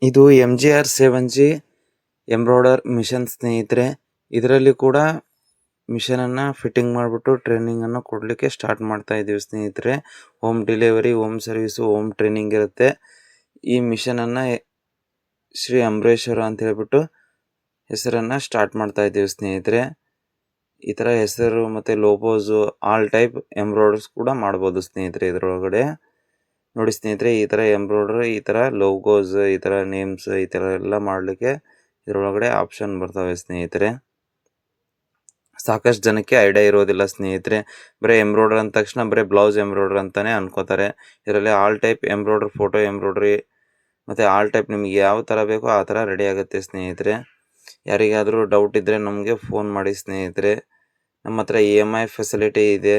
ಇದು MGR7G embroider mission ಸ್ನೇಹಿತರೆ. ಇದರಲ್ಲಿ ಕೂಡ ಮಿಷನನ್ನು ಫಿಟ್ಟಿಂಗ್ ಮಾಡಿಬಿಟ್ಟು ಟ್ರೈನಿಂಗನ್ನು ಕೊಡಲಿಕ್ಕೆ ಸ್ಟಾರ್ಟ್ ಮಾಡ್ತಾ ಇದ್ದೀವಿ ಸ್ನೇಹಿತರೆ. Home delivery, home service, home training ಇರುತ್ತೆ. ಈ ಮಿಷನನ್ನು ಶ್ರೀ ಅಂಬರೇಶ್ವರ ಅಂತ ಹೇಳ್ಬಿಟ್ಟು ಹೆಸರನ್ನು ಸ್ಟಾರ್ಟ್ ಮಾಡ್ತಾ ಇದ್ದೀವಿ ಸ್ನೇಹಿತರೆ. ಈ ಥರ ಹೆಸರು ಮತ್ತು ಲೋಗೋಸು ಆಲ್ ಟೈಪ್ ಎಂಬ್ರಾಯ್ಡರ್ಸ್ ಕೂಡ ಮಾಡ್ಬೋದು ಸ್ನೇಹಿತರೆ. ಇದರೊಳಗಡೆ ನೋಡಿ ಸ್ನೇಹಿತರೆ, ಈ ಥರ ಎಂಬ್ರಾಯ್ಡ್ರಿ, ಈ ಥರ ಲೋಗೋಸ್, ಈ ಥರ ನೇಮ್ಸ್, ಈ ಥರ ಎಲ್ಲ ಮಾಡಲಿಕ್ಕೆ ಇದರೊಳಗಡೆ ಆಪ್ಷನ್ ಬರ್ತವೆ ಸ್ನೇಹಿತರೆ. ಸಾಕಷ್ಟು ಜನಕ್ಕೆ ಐಡಿಯಾ ಇರೋದಿಲ್ಲ ಸ್ನೇಹಿತರೆ. ಬರೀ ಎಂಬ್ರಾಯ್ಡ್ರಿ ಅಂದ ತಕ್ಷಣ ಬರೀ ಬ್ಲೌಸ್ ಎಂಬ್ರಾಯ್ಡ್ರಿ ಅಂತಲೇ ಅನ್ಕೋತಾರೆ. ಇದರಲ್ಲಿ all type embroidery, photo embroidery ಮತ್ತು ಆಲ್ ಟೈಪ್ ನಿಮಗೆ ಯಾವ ಥರ ಬೇಕೋ ಆ ಥರ ರೆಡಿ ಆಗುತ್ತೆ ಸ್ನೇಹಿತರೆ. ಯಾರಿಗಾದರೂ ಡೌಟ್ ಇದ್ದರೆ ನಮಗೆ ಫೋನ್ ಮಾಡಿ ಸ್ನೇಹಿತರೆ. ನಮ್ಮ ಹತ್ರ EMI ಫೆಸಿಲಿಟಿ ಇದೆ.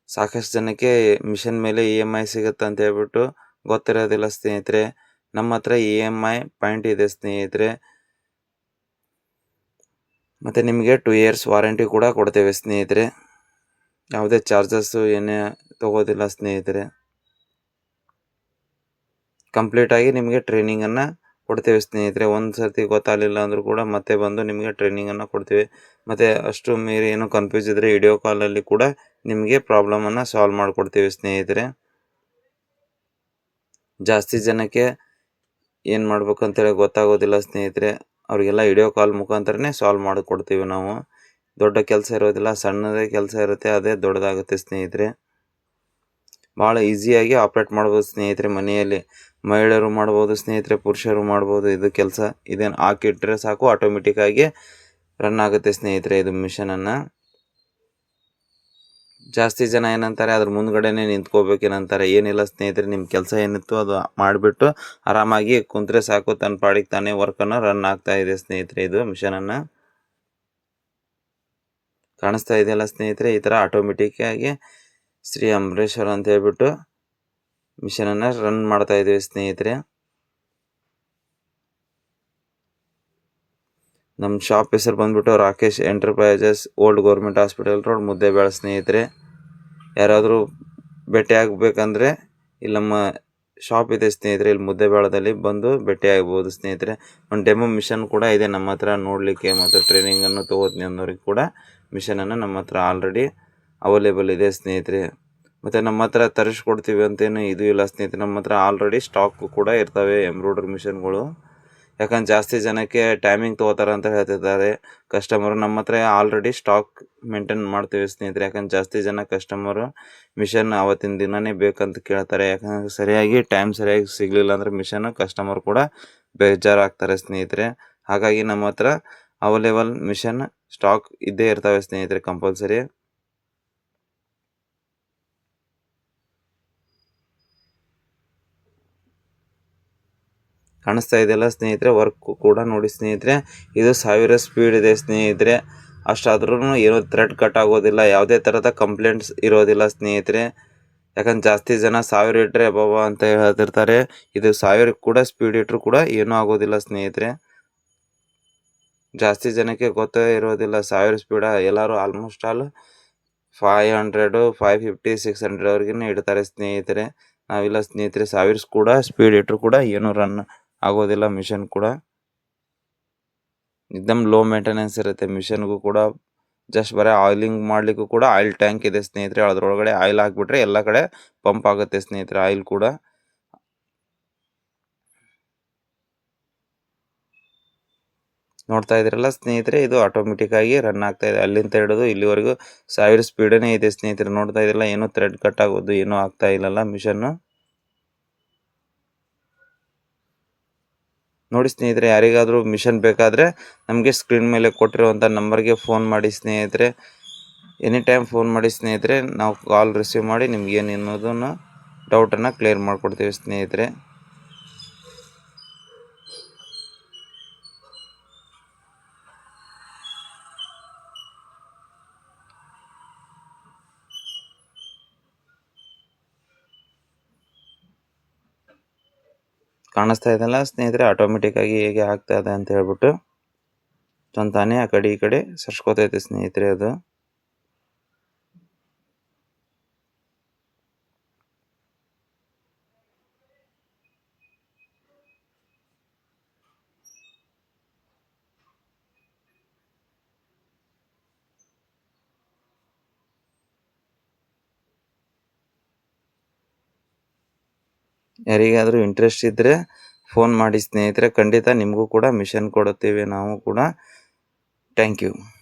ಸಾಕಷ್ಟು ಜನಕ್ಕೆ ಮಿಷನ್ ಮೇಲೆ EMI ಸಿಗುತ್ತೆ ಅಂತ ಹೇಳ್ಬಿಟ್ಟು ಗೊತ್ತಿರೋದಿಲ್ಲ ಸ್ನೇಹಿತರೆ. ನಮ್ಮ ಹತ್ರ EMI ಪಾಯಿಂಟ್ ಇದೆ ಸ್ನೇಹಿತರೆ. ಮತ್ತು ನಿಮಗೆ 2 ಇಯರ್ಸ್ ವಾರಂಟಿ ಕೂಡ ಕೊಡ್ತೇವೆ ಸ್ನೇಹಿತರೆ. ಯಾವುದೇ ಚಾರ್ಜಸ್ಸು ಏನೇ ತಗೋದಿಲ್ಲ ಸ್ನೇಹಿತರೆ. ಕಂಪ್ಲೀಟಾಗಿ ನಿಮಗೆ ಟ್ರೈನಿಂಗನ್ನು ಕೊಡ್ತೇವೆ ಸ್ನೇಹಿತರೆ. ಒಂದು ಸರ್ತಿ ಗೊತ್ತಾಗಲಿಲ್ಲ ಅಂದರೂ ಕೂಡ ಮತ್ತೆ ಬಂದು ನಿಮಗೆ ಟ್ರೈನಿಂಗನ್ನು ಕೊಡ್ತೀವಿ. ಮತ್ತು ಅಷ್ಟು ಮೀರಿ ಏನೋ ಕನ್ಫ್ಯೂಸ್ ಇದ್ದರೆ ವಿಡಿಯೋ ಕಾಲಲ್ಲಿ ಕೂಡ ನಿಮಗೆ ಪ್ರಾಬ್ಲಮನ್ನು ಸಾಲ್ವ್ ಮಾಡಿಕೊಡ್ತೀವಿ ಸ್ನೇಹಿತರೆ. ಜಾಸ್ತಿ ಜನಕ್ಕೆ ಏನು ಮಾಡ್ಬೇಕಂತೇಳಿ ಗೊತ್ತಾಗೋದಿಲ್ಲ ಸ್ನೇಹಿತರೆ. ಅವರಿಗೆಲ್ಲ ವಿಡಿಯೋ ಕಾಲ್ ಮುಖಾಂತರನೇ ಸಾಲ್ವ್ ಮಾಡಿಕೊಡ್ತೀವಿ ನಾವು. ದೊಡ್ಡ ಕೆಲಸ ಇರೋದಿಲ್ಲ, ಸಣ್ಣದೇ ಕೆಲಸ ಇರುತ್ತೆ, ಅದೇ ದೊಡ್ಡದಾಗುತ್ತೆ ಸ್ನೇಹಿತರೆ. ಭಾಳ ಈಸಿಯಾಗಿ ಆಪ್ರೇಟ್ ಮಾಡ್ಬೋದು ಸ್ನೇಹಿತರೆ. ಮನೆಯಲ್ಲಿ ಮಹಿಳೆಯರು ಮಾಡ್ಬೋದು ಸ್ನೇಹಿತರೆ, ಪುರುಷರು ಮಾಡ್ಬೋದು. ಇದು ಕೆಲಸ ಇದೇನು ಹಾಕಿಟ್ರೆ ಸಾಕು, ಆಟೋಮೆಟಿಕ್ಕಾಗಿ ರನ್ ಆಗುತ್ತೆ ಸ್ನೇಹಿತರೆ ಇದು ಮಿಷನನ್ನು. ಜಾಸ್ತಿ ಜನ ಏನಂತಾರೆ, ಅದ್ರ ಮುಂದ್ಗಡೆನೇ ನಿಂತ್ಕೋಬೇಕೇನಂತಾರೆ. ಏನಿಲ್ಲ ಸ್ನೇಹಿತರೆ, ನಿಮ್ಮ ಕೆಲಸ ಏನಿತ್ತು ಅದು ಮಾಡಿಬಿಟ್ಟು ಆರಾಮಾಗಿ ಕುಂತ್ರೆ ಸಾಕು, ತನ್ನ ಪಾಡಿಗೆ ತಾನೇ ವರ್ಕನ್ನು ರನ್ ಆಗ್ತಾ ಇದೆ ಸ್ನೇಹಿತರೆ ಇದು ಮಿಷನನ್ನು. ಕಾಣಿಸ್ತಾ ಇದೆಯಲ್ಲ ಸ್ನೇಹಿತರೆ, ಈ ಥರ ಆಟೋಮೆಟಿಕ್ಕಾಗಿ ಶ್ರೀ ಅಂಬರೇಶ್ವರ ಅಂತ ಹೇಳ್ಬಿಟ್ಟು ಮಿಷನನ್ನು ರನ್ ಮಾಡ್ತಾ ಇದ್ದೀವಿ ಸ್ನೇಹಿತರೆ. ನಮ್ಮ ಶಾಪ್ ಹೆಸರು ಬಂದ್ಬಿಟ್ಟು Rakesh enterprises, old government hospital road, Muddebihal ಸ್ನೇಹಿತರೆ. ಯಾರಾದರೂ ಭೇಟಿ ಆಗಬೇಕಂದ್ರೆ ಇಲ್ಲಿ ನಮ್ಮ ಶಾಪ್ ಇದೆ ಸ್ನೇಹಿತರೆ. ಇಲ್ಲಿ ಮುದ್ದೇಬೇಳದಲ್ಲಿ ಬಂದು ಭೇಟಿ ಆಗ್ಬೋದು ಸ್ನೇಹಿತರೆ. ಒಂದು ಡೆಮೋ ಮಿಷನ್ ಕೂಡ ಇದೆ ನಮ್ಮ ಹತ್ರ ನೋಡಲಿಕ್ಕೆ, ಮತ್ತು ಟ್ರೈನಿಂಗನ್ನು ತೊಗೋತೀನಿ ಅನ್ನೋರಿಗೆ ಕೂಡ ಮಿಷನನ್ನು ನಮ್ಮ ಹತ್ರ ಆಲ್ರೆಡಿ ಅವೈಲೇಬಲ್ ಇದೆ ಸ್ನೇಹಿತರೆ. ಮತ್ತು ನಮ್ಮ ಹತ್ರ ತರಿಸ್ಕೊಡ್ತೀವಿ ಅಂತೇನು ಇದು ಇಲ್ಲ ಸ್ನೇಹಿತರೆ. ನಮ್ಮ ಹತ್ರ ಆಲ್ರೆಡಿ ಸ್ಟಾಕು ಕೂಡ ಇರ್ತವೆ ಎಂಬ್ರಾಯ್ಡ್ರಿ ಮಿಷನ್ಗಳು. ಯಾಕಂದ್ರೆ ಜಾಸ್ತಿ ಜನಕ್ಕೆ ಟೈಮಿಂಗ್ ತೊಗೋತಾರೆ ಅಂತ ಹೇಳ್ತಿದ್ದಾರೆ ಕಸ್ಟಮರು. ನಮ್ಮ ಹತ್ರ ಆಲ್ರೆಡಿ ಸ್ಟಾಕ್ ಮೇಂಟೈನ್ ಮಾಡ್ತೀವಿ ಸ್ನೇಹಿತರೆ. ಯಾಕಂದ್ರೆ ಜಾಸ್ತಿ ಜನ ಕಸ್ಟಮರು ಮಿಷನ್ ಆವತ್ತಿನ ದಿನವೇ ಬೇಕಂತ ಕೇಳ್ತಾರೆ. ಯಾಕಂದರೆ ಸರಿಯಾಗಿ ಸರಿಯಾಗಿ ಸಿಗಲಿಲ್ಲ ಅಂದರೆ ಮಿಷನ್ ಕಸ್ಟಮರ್ ಕೂಡ ಬೇಜಾರಾಗ್ತಾರೆ ಸ್ನೇಹಿತರೆ. ಹಾಗಾಗಿ ನಮ್ಮ ಹತ್ರ ಅವೈಲೇಬಲ್ ಮಿಷನ್ ಸ್ಟಾಕ್ ಇದ್ದೇ ಇರ್ತವೆ ಸ್ನೇಹಿತರೆ ಕಂಪಲ್ಸರಿ. ಕಾಣಿಸ್ತಾ ಇದೆಯಲ್ಲ ಸ್ನೇಹಿತರೆ, ವರ್ಕ್ ಕೂಡ ನೋಡಿ ಸ್ನೇಹಿತರೆ. ಇದು 1000 ಸ್ಪೀಡ್ ಇದೆ ಸ್ನೇಹಿತರೆ. ಅಷ್ಟಾದ್ರೂ ಏನೂ ಥ್ರೆಡ್ ಕಟ್ ಆಗೋದಿಲ್ಲ, ಯಾವುದೇ ಥರದ ಕಂಪ್ಲೇಂಟ್ಸ್ ಇರೋದಿಲ್ಲ ಸ್ನೇಹಿತರೆ. ಯಾಕಂದ್ರೆ ಜಾಸ್ತಿ ಜನ 1000 ಇಟ್ಟರೆ ಅಬ್ಬಬ್ಬ ಅಂತ ಹೇಳ್ತಿರ್ತಾರೆ. ಇದು 1000 ಕೂಡ ಸ್ಪೀಡ್ ಇಟ್ಟರು ಕೂಡ ಏನೂ ಆಗೋದಿಲ್ಲ ಸ್ನೇಹಿತರೆ. ಜಾಸ್ತಿ ಜನಕ್ಕೆ ಗೊತ್ತೇ ಇರೋದಿಲ್ಲ 1000 ಸ್ಪೀಡ. ಎಲ್ಲರೂ ಆಲ್ಮೋಸ್ಟ್ ಆಲ್ 500, 550, 600 ಅವ್ರಿಗೇ ಇಡ್ತಾರೆ ಸ್ನೇಹಿತರೆ. ನಾವಿಲ್ಲ ಸ್ನೇಹಿತರೆ, 1000 ಕೂಡ ಸ್ಪೀಡ್ ಇಟ್ಟರು ಕೂಡ ಏನೂ ರನ್ ಆಗೋದಿಲ್ಲ ಮಿಷನ್ ಕೂಡ. ಎಕ್ದಮ್ ಲೋ ಮೇಂಟೆನೆನ್ಸ್ ಇರುತ್ತೆ ಮಿಷನ್ಗೂ ಕೂಡ. ಜಸ್ಟ್ ಬರೀ ಆಯಿಲಿಂಗ್ ಮಾಡಲಿಕ್ಕೂ ಕೂಡ ಆಯಿಲ್ ಟ್ಯಾಂಕ್ ಇದೆ ಸ್ನೇಹಿತರೆ. ಅದರೊಳಗಡೆ ಆಯಿಲ್ ಹಾಕ್ಬಿಟ್ರೆ ಎಲ್ಲ ಕಡೆ ಪಂಪ್ ಆಗುತ್ತೆ ಸ್ನೇಹಿತರೆ ಆಯಿಲ್ ಕೂಡ. ನೋಡ್ತಾ ಇದ್ರಲ್ಲ ಸ್ನೇಹಿತರೆ, ಇದು ಆಟೋಮೆಟಿಕ್ಕಾಗಿ ರನ್ ಆಗ್ತಾ ಇದೆ. ಅಲ್ಲಿಂದ ಹಿಡಿದು ಇಲ್ಲಿವರೆಗೂ 1000 ಸ್ಪೀಡೇ ಇದೆ ಸ್ನೇಹಿತರೆ. ನೋಡ್ತಾ ಇದ್ರಲ್ಲ, ಏನೂ ಥ್ರೆಡ್ ಕಟ್ ಆಗೋದು ಏನೂ ಆಗ್ತಾ ಇಲ್ಲಲ್ಲ ಮಿಷನ್ನು. ನೋಡಿ ಸ್ನೇಹಿತರೆ, ಯಾರಿಗಾದರೂ ಮಿಷನ್ ಬೇಕಾದರೆ ನಮಗೆ ಸ್ಕ್ರೀನ್ ಮೇಲೆ ಕೊಟ್ಟಿರುವಂಥ ನಂಬರ್ಗೆ ಫೋನ್ ಮಾಡಿ ಸ್ನೇಹಿತರೆ. ಎನಿ ಟೈಮ್ ಫೋನ್ ಮಾಡಿ ಸ್ನೇಹಿತರೆ. ನಾವು ಕಾಲ್ ರಿಸೀವ್ ಮಾಡಿ ನಿಮ್ಗೆ ಏನು ಅನ್ನೋದನ್ನು ಡೌಟನ್ನು ಕ್ಲಿಯರ್ ಮಾಡಿಕೊಡ್ತೀವಿ ಸ್ನೇಹಿತರೆ. ಕಾಣಿಸ್ತಾ ಇದೆಯಲ್ಲ ಸ್ನೇಹಿತರೆ, ಆಟೋಮೆಟಿಕ್ಕಾಗಿ ಹೇಗೆ ಆಗ್ತಾ ಇದೆ ಅಂತ ಹೇಳ್ಬಿಟ್ಟು ತಾನೇ ಆ ಕಡೆ ಈ ಕಡೆ ಸರ್ಸ್ಕೋತೈತೆ ಸ್ನೇಹಿತರೆ ಅದು. ಯಾರಿಗಾದರೂ ಇಂಟ್ರೆಸ್ಟ್ ಇದ್ದರೆ ಫೋನ್ ಮಾಡಿ ಸ್ನೇಹಿತರೆ. ಖಂಡಿತ ನಿಮಗೂ ಕೂಡ ಮಿಷನ್ ಕೊಡುತ್ತೇವೆ ನಾವು ಕೂಡ. Thank you.